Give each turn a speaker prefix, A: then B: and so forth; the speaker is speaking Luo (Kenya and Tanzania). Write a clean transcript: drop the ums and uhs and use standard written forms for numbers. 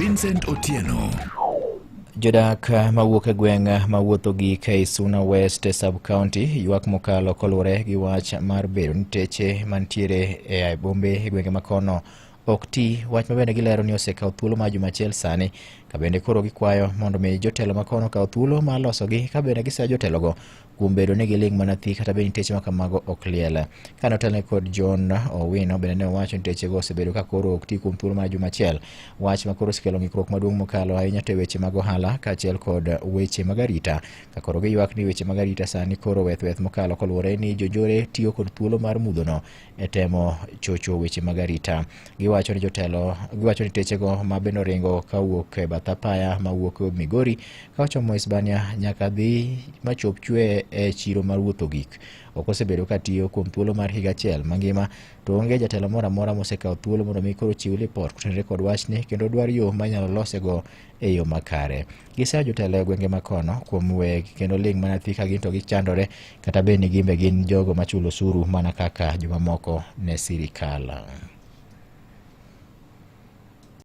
A: Vincent Otieno.
B: Jodak mawuok e gweng' mawuotho gi Kaisuna West Sub-County ywak mokalo kolure gi wach mar bedo ni teche mantiere e bombe e gwenge makono ok ti, wach mabende gilero ni osekawo thuolo mar juma achiel sani, ka bende koro gikwayo mondo mi jotelo makono kaw thuolo mar losogi, ka bende gisea jotelogo kuom bedo ni giling' mana thi kata bende teche makamago ok liel. Kane otelne kod John Owino bende ne owacho ni techego osebedo ka koro ok ti kuom thuolo mar juma achiel, wach ma koro osekelo ng'ikruok maduong' mokalo ahinya to weche mag ohala kaachiel kod weche mag arita, ka koro giywak ni weche mag arita sani koro weth mokalo koluwore ni jojore tiyo kod thuolo mar mudhono e temo chocho weche mag arita. Giwacho ni techego ma bende oringo kawuok e bath apaya mawuok Migori ka ochomo Hispania nyaka dhi machop chwe e chiro mar wuotho gik ok osebedo ka tiyo kuom thuolo mar higa achiel mangima, to onge jatelo moro amora mosekawo thuolo mondo mi koro chiw lipot kotenore kod wachni kendo dwar yo manyalo losego e yo makare. Gisea jotelo e gwenge makono kuom weg kendo ling' mana thi ka gin to gichandore, kata bende gimbe gin jogo machulo osuru mana kaka jomamoko ne sirikal.